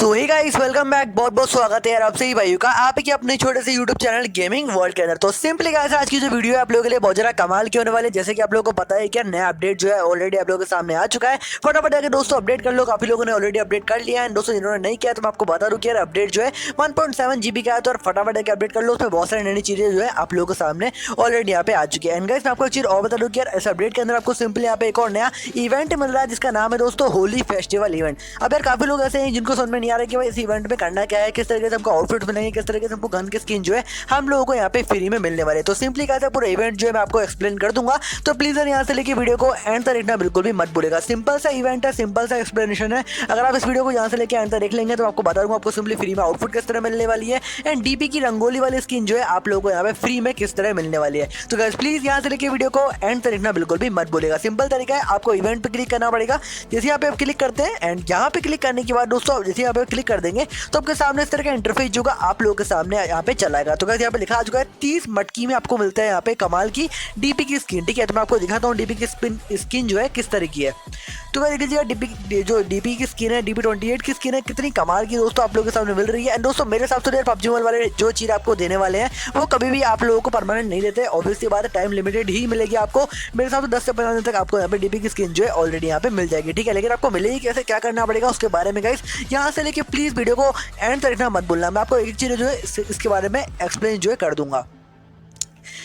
सो hey guys, welcome back. बहुत बहुत स्वागत है यार आप सही भाइयों का आप ही के अपने छोटे से यूट्यूब चैनल गेमिंग वर्ल्ड के अंदर। तो सिंपली गाइस, आज की जो वीडियो है आप लोगों के लिए बहुत ज़्यादा कमाल की होने वाली है। जैसे कि आप लोगों को पता है कि नया अपडेट जो है ऑलरेडी आप लोगों के सामने आ चुका है। फटाफट आके दोस्तों अपडेट कर लो। काफी लोगों ने ऑलरेडी अपडेट कर लिया है। दोस्तों जिन्होंने नहीं किया तो मैं आपको बता दूं कि यार अपडेट जो है 1.7 GB का है। तो फटाफट आके अपडेट कर लो। उसमें बहुत सारी नई चीजें जो है आप लोगों के सामने ऑलरेडी यहाँ पे आ चुकी है। एंड गाइस, मैं आपको एक चीज और बता दूं कि यार इस अपडेट के अंदर आपको सिंपली यहाँ पे एक और नया इवेंट मिल रहा है जिसका नाम है दोस्तों होली फेस्टिवल इवेंट। अब यार काफी लोग ऐसे हैं जिनको समझ में नहीं आ रहा कि भाई इस इवेंट में करना क्या है, किस तरीके से हमको आउटफिट मिलेंगे, किस तरीके से हमको गन की स्किन जो है हम लोगों को यहाँ पे फ्री में मिलने वाले। तो सिंपली कहते हैं पूरा इवेंट जो है मैं आपको एक्सप्लेन कर दूंगा। तो प्लीज यार यहाँ से लेके वीडियो को एंड तक देखना बिल्कुल भी मत भूलेगा। सिंपल सा इवेंट है, सिंपल सा एक्सप्लेनेशन है। अगर आप इस वीडियो को यहाँ से लेके एंड तक देख लेंगे तो आपको बता दूंगा आपको सिंपली फ्री में आउटफिट किस तरह मिलने वाली है एंड डीपी की रंगोली वाली स्किन जो है आप लोगों को यहाँ पे फ्री में किस तरह मिलने वाली है। तो गाइस प्लीज यहाँ से लेके वीडियो को एंड तक देखना बिल्कुल भी मत भूलेगा। सिंपल तरीका है, आपको इवेंट पे क्लिक करना पड़ेगा। जैसे यहाँ पे आप क्लिक करते हैं एंड यहाँ पे क्लिक करने के बाद दोस्तों जैसे यहाँ पे क्लिक कर देंगे तो आपके सामने इस तरह का इंटरफेस जो आप लोगों के सामने यहाँ पे चलाएगा। तो गाइस यहाँ पे लिखा आ चुका है 30 मटकी में आपको मिलता है यहाँ पे कमाल की डीपी की स्किन। ठीक है, तो मैं आपको दिखाता हूँ डीपी की स्किन जो है किस तरह की है। तो गाइस देखिएगा डीपी की स्किन है, DP-28 की स्किन है, कितनी कमाल की दोस्तों आप लोगों के सामने मिल रही है। एंड दोस्तों मेरे हिसाब से पबजी मोबाइल वाले जो चीज़ आपको देने वाले हैं वो कभी भी आप लोगों को परमानेंट नहीं देते। ऑब्वियसली बात है, टाइम लिमिटेड ही मिलेगी आपको। मेरे हिसाब से 10 से 15 दिन तक आपको यहाँ पे डीपी की स्किन जो है ऑलरेडी यहाँ पे मिल जाएगी। ठीक है, लेकिन आपको मिलेगी कैसे, क्या करना पड़ेगा उसके बारे में गाइस यहाँ से लेके प्लीज़ वीडियो को एंड तक देखना मत भूलना। मैं आपको एक चीज़ जो है इसके बारे में एक्सप्लेन जो है कर दूंगा।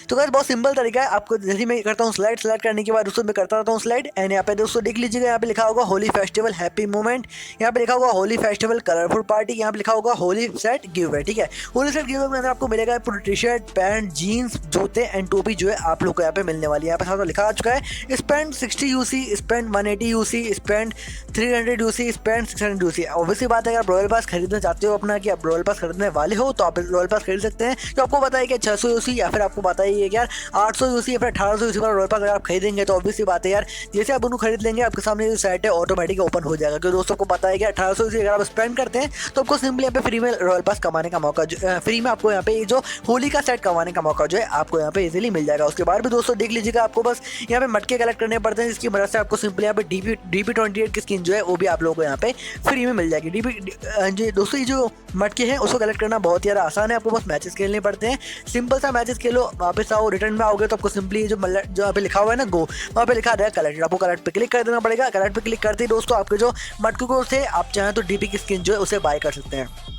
तो गाइस बहुत सिंपल तरीका है। आपको जैसे मैं करता हूँ स्लाइड, सेलेक्ट करने के बाद दोस्तों मैं करता रहता हूँ स्लाइड। एंड यहाँ पे दोस्तों देख लीजिएगा, यहाँ पे लिखा होगा होली फेस्टिवल हैप्पी मोमेंट, यहाँ पे लिखा होगा होली फेस्टिवल कलरफुल पार्टी, यहाँ पे लिखा होगा होली सेट गिव अवे। ठीक है, होली सेट गिव अवे में अंदर आपको मिलेगा पूरा टी शर्ट, पैंट, जीन्स, जूते एंड टोपी जो है आप लोग को यहाँ पे मिलने वाली है। यहाँ पे साथ में लिखा आ चुका है spend 60 UC, spend 180 UC, spend 300 UC, spend 600 UC। Obviously बात है, अगर आप रॉयल पास खरीदना चाहते हो अपना कि आप रॉयल पास खरीदने वाले हो तो आप रॉयल पास खरीद सकते हैं। तो आपको पता है कि 600 UC या फिर आपको पता ही है कि यार 800 UC या फिर 1800 UC वाला रॉयल पास अगर आप खरीदेंगे तो ऑब्वियसली बात है यार जैसे आप उनको खरीद लेंगे आपके सामने जो साइट है ऑटोमेटिक ओपन हो जाएगा। क्योंकि दोस्तों को पता है कि 1800 UC अगर आप स्पेंड करते हैं तो आपको सिंपली यहाँ पे फ्री में रॉयल पास कमाने का मौका, फ्री में आपको यहाँ पे जो होली का सेट कमाने का मौका जो है आपको यहाँ पे इजीली मिल जाएगा। उसके बाद भी दोस्तों देख लीजिएगा, आपको बस यहाँ पे मटके कलेक्ट करने पड़ते हैं जिसकी मदद से आपको सिंपली यहाँ पे DP-28 की स्किन जो है वो भी आप लोगों को यहाँ पे फ्री में मिल जाएगी। दोस्तों ये जो मटके हैं उसको कलेक्ट करना बहुत ज़्यादा आसान है। आपको बस मैचेस खेलने पड़ते हैं, सिंपल सा मैचेस खेलो, वापस आओ, रिटर्न में आओगे तो आपको सिंपली जो यहाँ पे लिखा हुआ है ना गो, वहाँ पे लिखा रहेगा कलेक्ट, आपको कलेक्ट पे क्लिक कर देना पड़ेगा। कलेक्ट पे क्लिक करते ही दोस्तों आपके जो मटकों को से आप चाहें तो डीपी की स्किन जो है उसे बाय कर सकते हैं।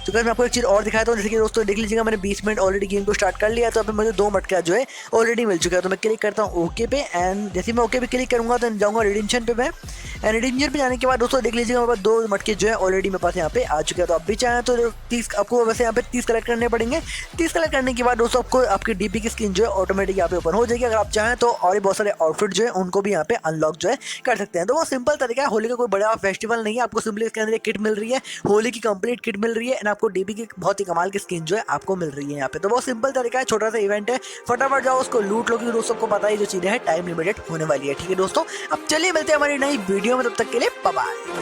तो गाइस मैं आपको एक चीज़ और दिखाता हूँ। जैसे कि दोस्तों देख लीजिएगा, मैंने 20 मिनट ऑलरेडी गेम को स्टार्ट कर लिया तो मुझे 2 मटका जो है ऑलरेडी मिल चुका है। तो मैं क्लिक करता हूँ ओके पे एंड जैसे मैं ओके पे क्लिक करूँगा तो जाऊँगा रिडीम्पशन पे मैं। एंड रिडीम्पशन पे जाने के बाद दोस्तों देख लीजिएगा मेरे पास 2 मटके जो है ऑलरेडी मेरे पास यहाँ पे आ चुके हैं। तो आप भी चाहें तो 30 आपको वैसे यहाँ पे 30 कलेक्ट करने पड़ेंगे। 30 कलेक्ट करने के बाद दोस्तों आपको आपकी डीपी की स्किन जो है ऑटोमेटिक यहाँ पे ओपन हो जाएगी। अगर आप चाहें तो और भी बहुत सारे आउटफिट जो है उनको भी यहाँ पे अनलॉक जो है कर सकते हैं। तो वो सिंपल तरीका है, होली का कोई बड़ा फेस्टिवल नहीं है। आपको सिंपली इसके अंदर एक किट मिल रही है, होली की कंप्लीट किट मिल रही है एंड आपको डीपी की बहुत ही कमाल की स्किन जो है आपको मिल रही है यहाँ पे। तो बहुत सिंपल तरीका है, छोटा सा इवेंट है, फटाफट जाओ उसको लूट लो। क्योंकि दोस्तों को पता है जो चीज़ें हैं टाइम लिमिटेड होने वाली है। ठीक है दोस्तों, अब चलिए मिलते हैं हमारी नई वीडियो में, तब तक के लिए बाय बाय।